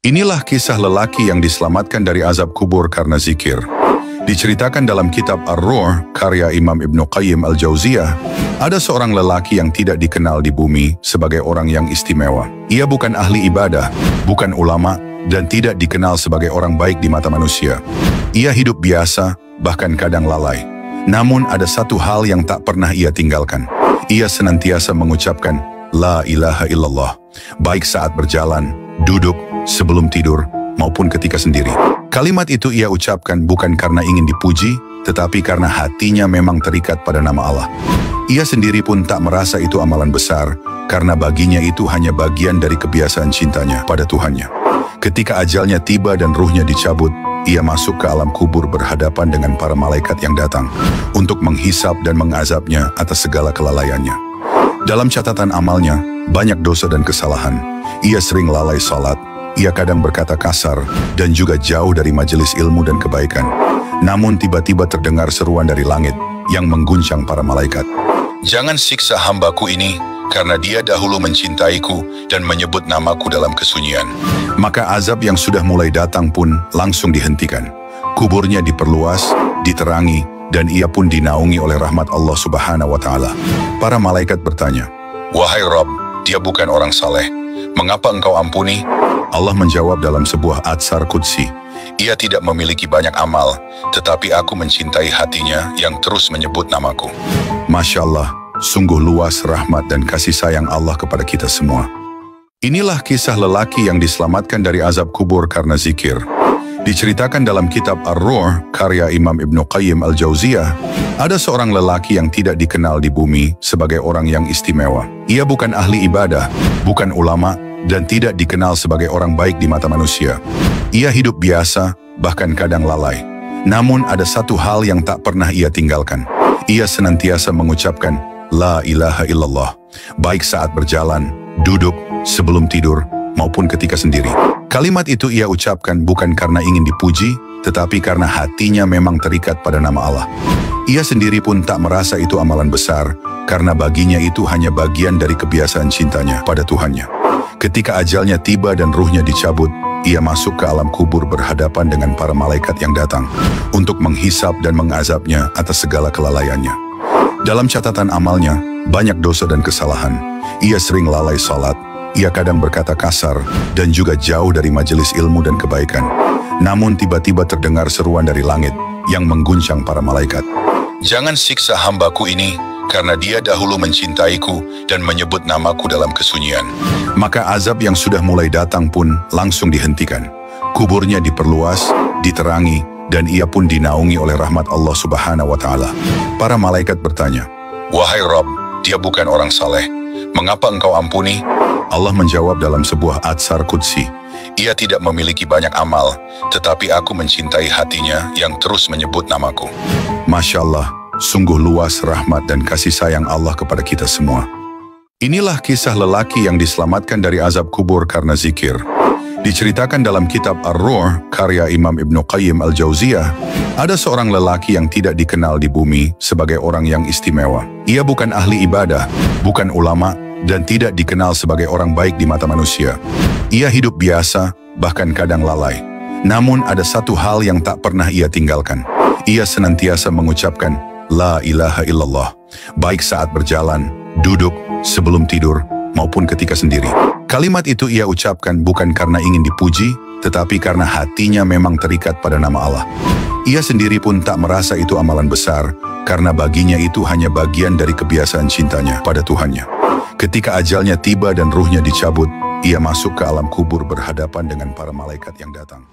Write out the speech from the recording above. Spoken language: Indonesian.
Inilah kisah lelaki yang diselamatkan dari azab kubur karena zikir. Diceritakan dalam kitab Ar-Ruh, karya Imam Ibnu Qayyim Al-Jauziyah, ada seorang lelaki yang tidak dikenal di bumi sebagai orang yang istimewa. Ia bukan ahli ibadah, bukan ulama, dan tidak dikenal sebagai orang baik di mata manusia. Ia hidup biasa, bahkan kadang lalai. Namun ada satu hal yang tak pernah ia tinggalkan. Ia senantiasa mengucapkan, La ilaha illallah, baik saat berjalan, duduk, sebelum tidur, maupun ketika sendiri. Kalimat itu ia ucapkan bukan karena ingin dipuji, tetapi karena hatinya memang terikat pada nama Allah. Ia sendiri pun tak merasa itu amalan besar, karena baginya itu hanya bagian dari kebiasaan cintanya pada Tuhannya. Ketika ajalnya tiba dan ruhnya dicabut, ia masuk ke alam kubur berhadapan dengan para malaikat yang datang untuk menghisap dan mengazabnya atas segala kelalaiannya. Dalam catatan amalnya, banyak dosa dan kesalahan. Ia sering lalai salat, ia kadang berkata kasar, dan juga jauh dari majelis ilmu dan kebaikan. Namun tiba-tiba terdengar seruan dari langit yang mengguncang para malaikat. Jangan siksa hambaku ini, karena dia dahulu mencintaiku dan menyebut namaku dalam kesunyian. Maka azab yang sudah mulai datang pun langsung dihentikan. Kuburnya diperluas, diterangi, dan ia pun dinaungi oleh rahmat Allah Subhanahu wa Ta'ala. Para malaikat bertanya, Wahai Rabb, dia bukan orang saleh. Mengapa engkau ampuni? Allah menjawab dalam sebuah atsar qudsi, Ia tidak memiliki banyak amal, tetapi aku mencintai hatinya yang terus menyebut namaku. Masya Allah, sungguh luas rahmat dan kasih sayang Allah kepada kita semua. Inilah kisah lelaki yang diselamatkan dari azab kubur karena zikir. Diceritakan dalam kitab Ar-Ruh, karya Imam Ibnu Qayyim Al-Jauziyah, ada seorang lelaki yang tidak dikenal di bumi sebagai orang yang istimewa. Ia bukan ahli ibadah, bukan ulama, dan tidak dikenal sebagai orang baik di mata manusia. Ia hidup biasa, bahkan kadang lalai. Namun ada satu hal yang tak pernah ia tinggalkan. Ia senantiasa mengucapkan, La ilaha illallah, baik saat berjalan, duduk, sebelum tidur, maupun ketika sendiri. Kalimat itu ia ucapkan bukan karena ingin dipuji, tetapi karena hatinya memang terikat pada nama Allah. Ia sendiri pun tak merasa itu amalan besar, karena baginya itu hanya bagian dari kebiasaan cintanya pada Tuhannya. Ketika ajalnya tiba dan ruhnya dicabut, ia masuk ke alam kubur berhadapan dengan para malaikat yang datang untuk menghisap dan mengazabnya atas segala kelalaiannya. Dalam catatan amalnya, banyak dosa dan kesalahan. Ia sering lalai salat, ia kadang berkata kasar, dan juga jauh dari majelis ilmu dan kebaikan. Namun tiba-tiba terdengar seruan dari langit yang mengguncang para malaikat. Jangan siksa hambaku ini, karena dia dahulu mencintaiku dan menyebut namaku dalam kesunyian. Maka azab yang sudah mulai datang pun langsung dihentikan. Kuburnya diperluas, diterangi, dan ia pun dinaungi oleh rahmat Allah Subhanahu wa Ta'ala. Para malaikat bertanya, Wahai Rabb, dia bukan orang saleh. Mengapa engkau ampuni? Allah menjawab dalam sebuah atsar qudsi, Ia tidak memiliki banyak amal, tetapi aku mencintai hatinya yang terus menyebut namaku. Masya Allah, sungguh luas rahmat dan kasih sayang Allah kepada kita semua. Inilah kisah lelaki yang diselamatkan dari azab kubur karena zikir. Diceritakan dalam kitab Ar-Ruh, karya Imam Ibnu Qayyim Al-Jauziyah, ada seorang lelaki yang tidak dikenal di bumi sebagai orang yang istimewa. Ia bukan ahli ibadah, bukan ulama, dan tidak dikenal sebagai orang baik di mata manusia. Ia hidup biasa, bahkan kadang lalai. Namun ada satu hal yang tak pernah ia tinggalkan. Ia senantiasa mengucapkan, La ilaha illallah, baik saat berjalan, duduk, sebelum tidur, maupun ketika sendiri. Kalimat itu ia ucapkan bukan karena ingin dipuji, tetapi karena hatinya memang terikat pada nama Allah. Ia sendiri pun tak merasa itu amalan besar, karena baginya itu hanya bagian dari kebiasaan cintanya pada Tuhannya. Ketika ajalnya tiba dan ruhnya dicabut, ia masuk ke alam kubur berhadapan dengan para malaikat yang datang.